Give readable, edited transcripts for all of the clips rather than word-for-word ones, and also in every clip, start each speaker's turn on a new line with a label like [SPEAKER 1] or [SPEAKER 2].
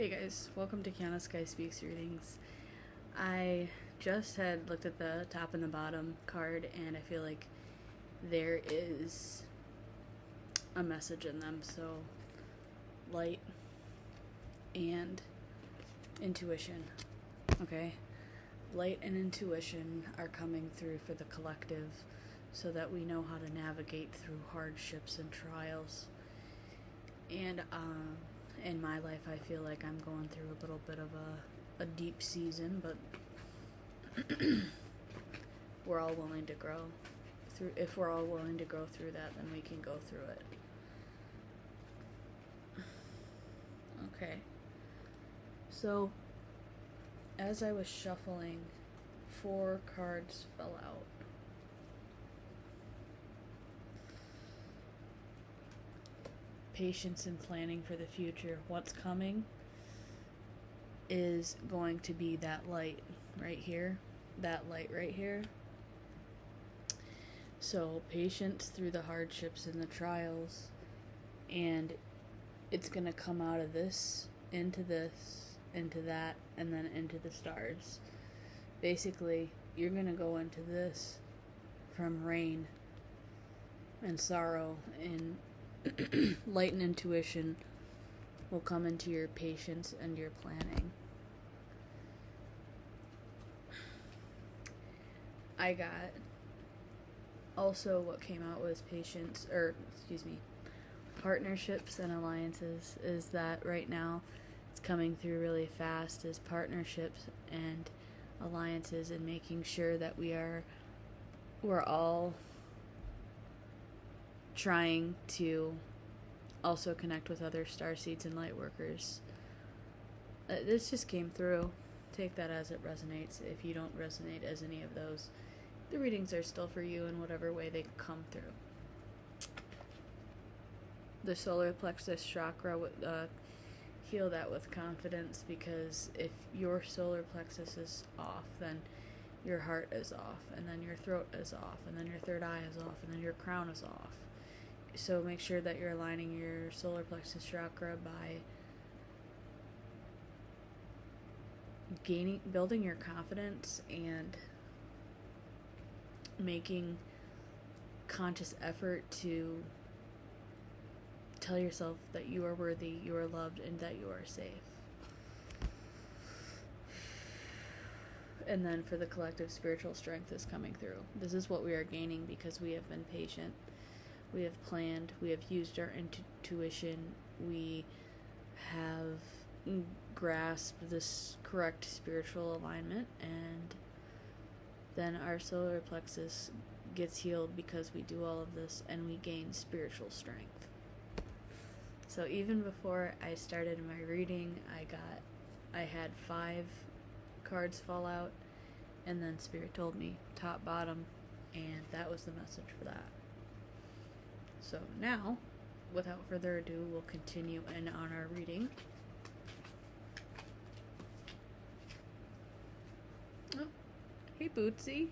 [SPEAKER 1] Hey guys, welcome to Kiana Sky Speaks Readings. I just had looked at the top and the bottom card, and I feel like there is a message in them. So, light and intuition. Okay? Light and intuition are coming through for the collective so that we know how to navigate through hardships and trials. And, in my life, I feel like I'm going through a little bit of a deep season, but we're all willing to grow through. If we're all willing to go through that, then we can go through it. Okay. So, as I was shuffling, 4 cards fell out. Patience and planning for the future. What's coming is going to be that light right here. That light right here. So, patience through the hardships and the trials. And it's going to come out of this, into that, and then into the stars. Basically, you're going to go into this from rain and sorrow, and light and intuition will come into your patience and your planning. I got also what came out was partnerships and alliances. Is that right now it's coming through really fast as partnerships and alliances, and making sure that we're all trying to also connect with other starseeds and light workers. This just came through. Take that as it resonates. If you don't resonate as any of those, the readings are still for you in whatever way they come through. The solar plexus chakra, heal that with confidence, because if your solar plexus is off, then your heart is off, and then your throat is off, and then your third eye is off, and then your crown is off. So make sure that you're aligning your solar plexus chakra by building your confidence and making conscious effort to tell yourself that you are worthy, you are loved, and that you are safe. And then for the collective, spiritual strength is coming through. This is what we are gaining because we have been patient. We have planned, we have used our intuition, we have grasped this correct spiritual alignment, and then our solar plexus gets healed because we do all of this, and we gain spiritual strength. So even before I started my reading, I had 5 cards fall out, and then Spirit told me top, bottom, and that was the message for that. So now, without further ado, we'll continue on our reading. Oh, hey Bootsy.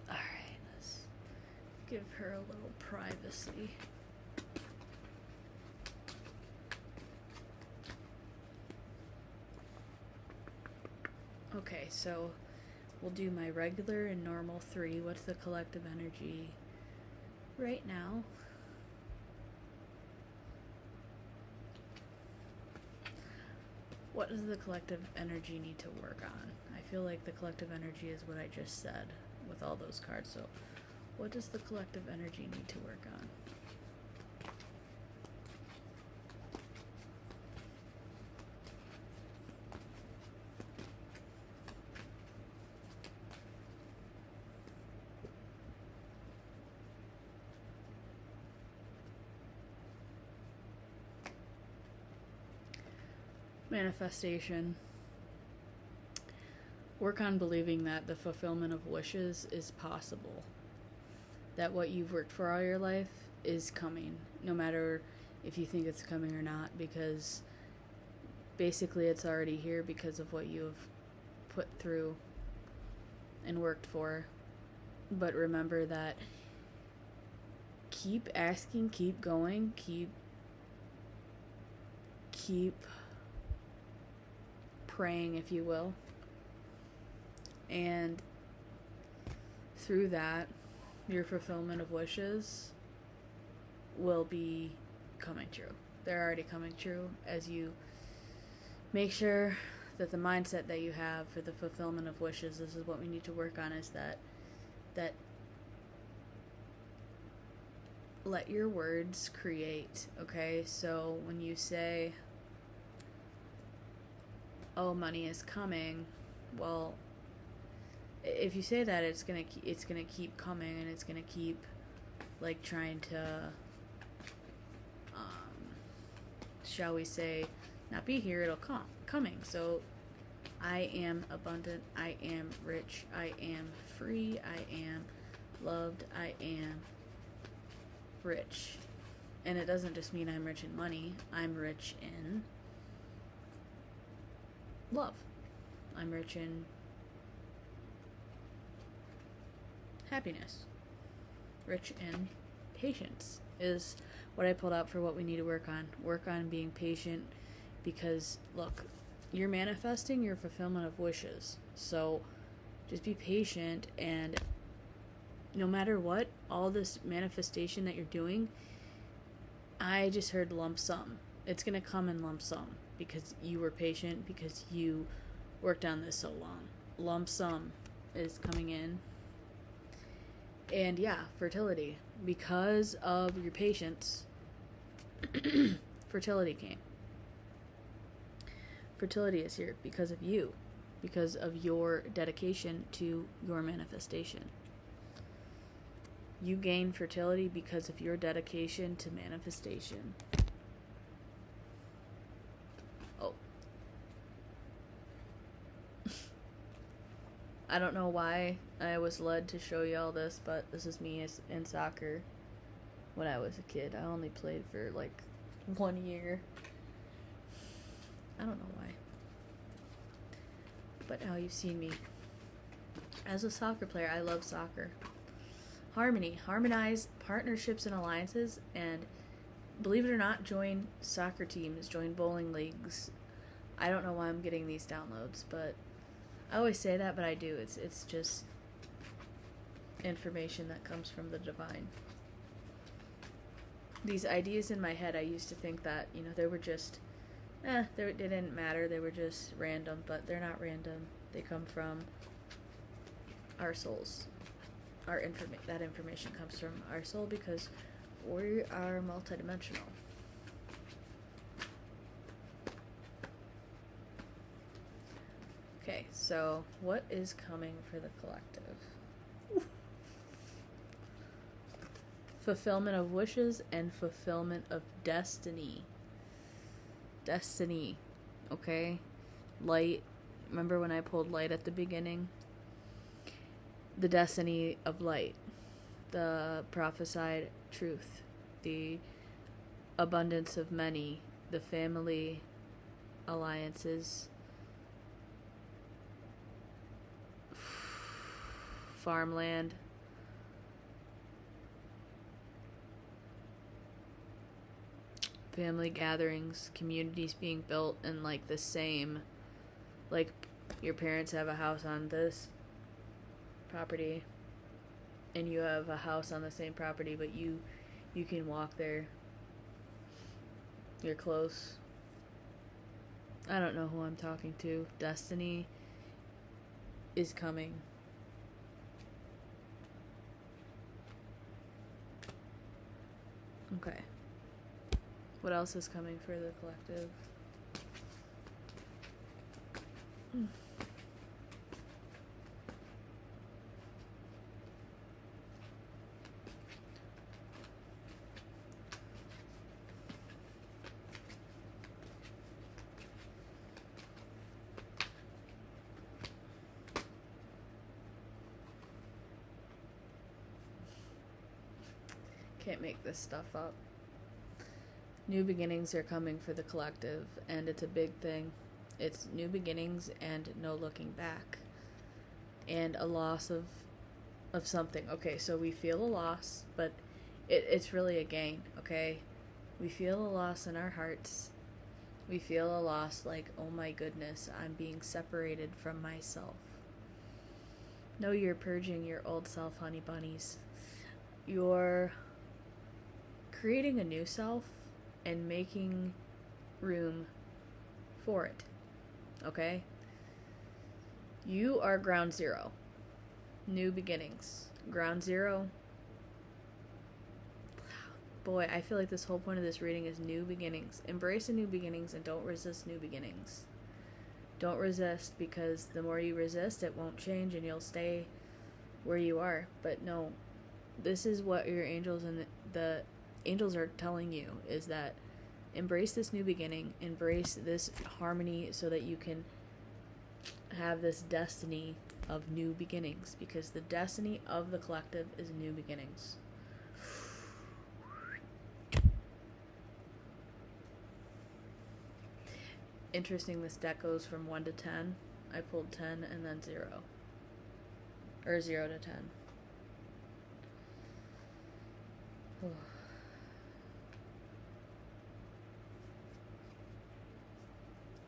[SPEAKER 1] Alright, let's give her a little privacy. Okay, so we'll do my regular and normal 3. What's the collective energy right now? What does the collective energy need to work on? I feel like the collective energy is what I just said with all those cards. So what does the collective energy need to work on? Manifestation. Work on believing that the fulfillment of wishes is possible. That what you've worked for all your life is coming, no matter if you think it's coming or not, because basically it's already here because of what you have put through and worked for. But remember that keep asking, keep going, keep praying, if you will. And through that, your fulfillment of wishes will be coming true. They're already coming true as you make sure that the mindset that you have for the fulfillment of wishes, this is what we need to work on, is that let your words create, okay? So when you say, oh, money is coming, well, if you say that, it's gonna keep coming, and it's gonna keep like trying to shall we say, not be here, it'll coming. So I am abundant, I am rich, I am free, I am loved, I am rich. And it doesn't just mean I'm rich in money, I'm rich in love. I'm rich in happiness. Rich in patience is what I pulled out for what we need to work on. Work on being patient, because look, you're manifesting your fulfillment of wishes. So just be patient, and no matter what, all this manifestation that you're doing, I just heard lump sum. It's going to come in lump sum because you were patient, because you worked on this so long. Lump sum is coming in. And yeah, fertility. Because of your patience, fertility came. Fertility is here because of you, because of your dedication to your manifestation. You gain fertility because of your dedication to manifestation. Oh. I don't know why I was led to show you all this, but this is me in soccer when I was a kid. I only played for like 1 year. I don't know why. But now you've seen me. As a soccer player, I love soccer. Harmony. Harmonize partnerships and alliances, and believe it or not, join soccer teams, join bowling leagues. I don't know why I'm getting these downloads, but I always say that, but I do. It's just information that comes from the divine. These ideas in my head, I used to think that, they were just, they didn't matter. They were just random, but they're not random. They come from our souls. That information comes from our soul because we are multidimensional. Okay, so what is coming for the collective? Fulfillment of wishes and fulfillment of destiny. Destiny, okay? Light. Remember when I pulled light at the beginning? The destiny of light. The prophesied truth. The abundance of many. The family alliances. Farmland. Family gatherings, communities being built in like the same, like your parents have a house on this property and you have a house on the same property, but you can walk there. You're close. I don't know who I'm talking to. Destiny is coming. Okay. What else is coming for the collective? Can't make this stuff up. New beginnings are coming for the collective, and it's a big thing. It's new beginnings and no looking back. and a loss of something. Okay, so we feel a loss, but it's really a gain, okay? We feel a loss in our hearts. We feel a loss like, oh my goodness, I'm being separated from myself. No, you're purging your old self, honey bunnies. You're creating a new self and making room for it, okay? You are ground zero. New beginnings. Ground zero. Boy, I feel like this whole point of this reading is new beginnings. Embrace the new beginnings and don't resist new beginnings. Don't resist, because the more you resist, it won't change and you'll stay where you are. But no, this is what your angels and the angels are telling you, is that embrace this new beginning, embrace this harmony so that you can have this destiny of new beginnings, because the destiny of the collective is new beginnings. Interesting, this deck goes from 1 to 10. I pulled 10 and then 0. Or 0 to 10.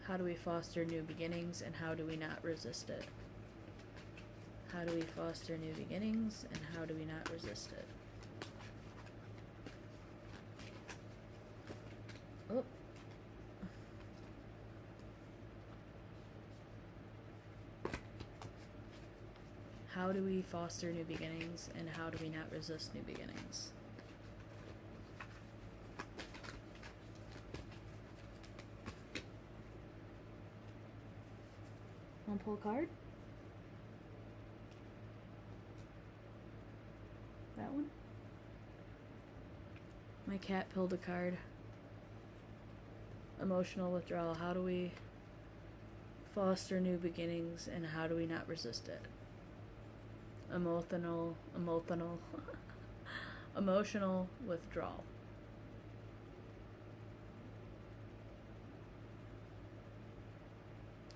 [SPEAKER 1] How do we foster new beginnings, and how do we not resist it? How do we foster new beginnings, and how do we not resist it? Oh. How do we foster new beginnings, and how do we not resist new beginnings? Want to pull a card? That one? My cat pulled a card. Emotional withdrawal. How do we foster new beginnings, and how do we not resist it? Emotional withdrawal.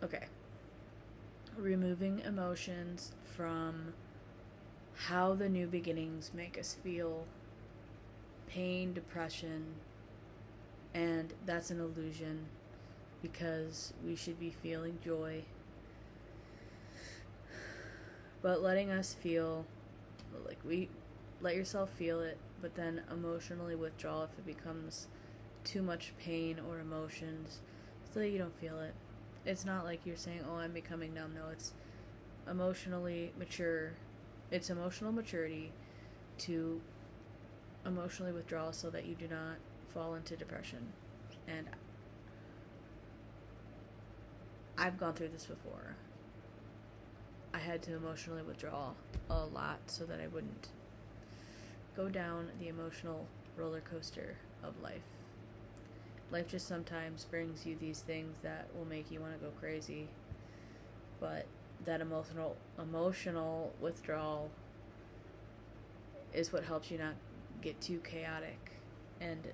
[SPEAKER 1] Okay. Removing emotions from how the new beginnings make us feel. Pain, depression, and that's an illusion, because we should be feeling joy. But letting us feel, like, let yourself feel it, but then emotionally withdraw if it becomes too much pain or emotions, so that you don't feel it. It's not like you're saying, oh, I'm becoming numb. No, it's emotionally mature. It's emotional maturity to emotionally withdraw so that you do not fall into depression. And I've gone through this before. I had to emotionally withdraw a lot so that I wouldn't go down the emotional roller coaster of life. Life just sometimes brings you these things that will make you want to go crazy, but that emotional withdrawal is what helps you not get too chaotic. And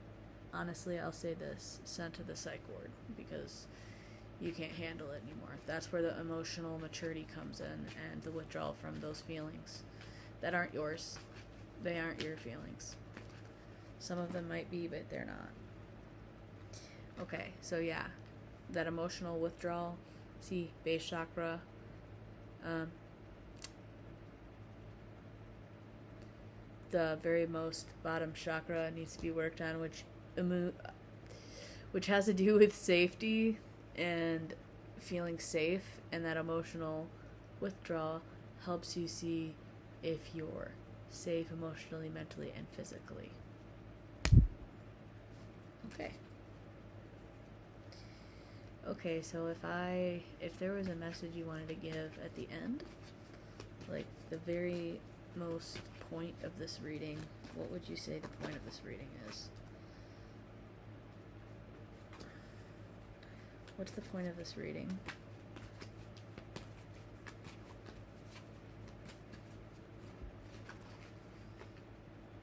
[SPEAKER 1] honestly, I'll say this, sent to the psych ward, because you can't handle it anymore. That's where the emotional maturity comes in, and the withdrawal from those feelings that aren't yours. They aren't your feelings. Some of them might be, but they're not. Okay, so yeah, that emotional withdrawal. See, base chakra. The very most bottom chakra needs to be worked on, which has to do with safety and feeling safe, and that emotional withdrawal helps you see if you're safe emotionally, mentally, and physically. Okay, so if there was a message you wanted to give at the end, like the very most point of this reading, what would you say the point of this reading is? What's the point of this reading?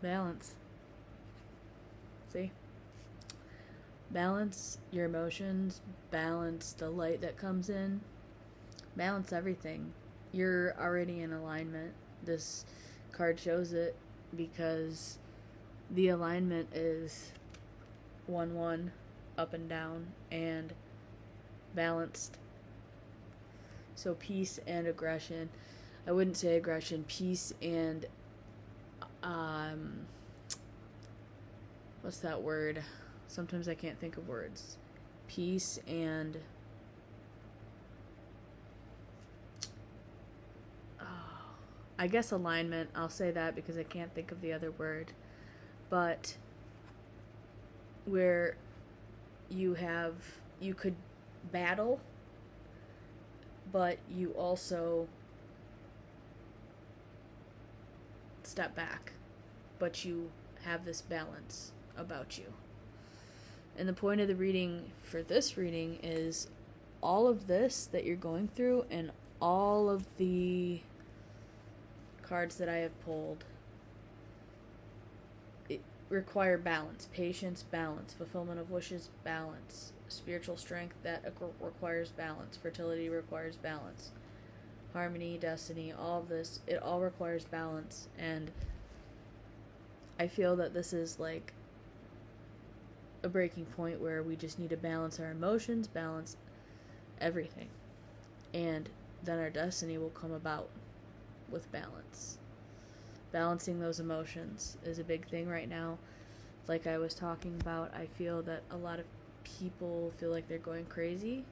[SPEAKER 1] Balance. See? Balance your emotions, balance the light that comes in, balance everything. you're already in alignment. This card shows it because the alignment is 1-1, up and down, and balanced. So peace and aggression. I wouldn't say aggression, peace and what's that word? Sometimes I can't think of words. Peace and I guess alignment. I'll say that because I can't think of the other word. But where you could battle, but you also step back, but you have this balance about you. And the point of the reading for this reading is all of this that you're going through and all of the cards that I have pulled require balance, patience, balance, fulfillment of wishes, balance, spiritual strength that requires balance, fertility requires balance, harmony, destiny, all of this, it all requires balance. And I feel that this is like a breaking point where we just need to balance our emotions, balance everything, and then our destiny will come about with balance. Balancing those emotions is a big thing right now. Like I was talking about, I feel that a lot of people feel like they're going crazy,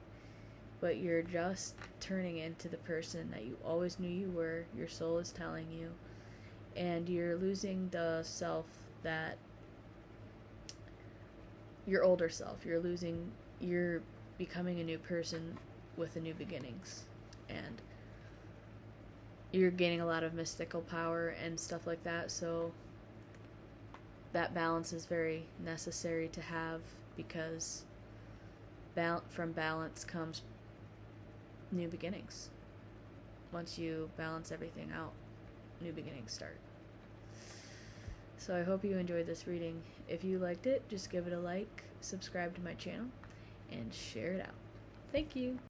[SPEAKER 1] but you're just turning into the person that you always knew you were, your soul is telling you, and you're losing the self that your older self, you're becoming a new person with a new beginnings, and you're gaining a lot of mystical power and stuff like that. So that balance is very necessary to have, because from balance comes new beginnings. Once you balance everything out, new beginnings start. So I hope you enjoyed this reading. If you liked it, just give it a like, subscribe to my channel, and share it out. Thank you.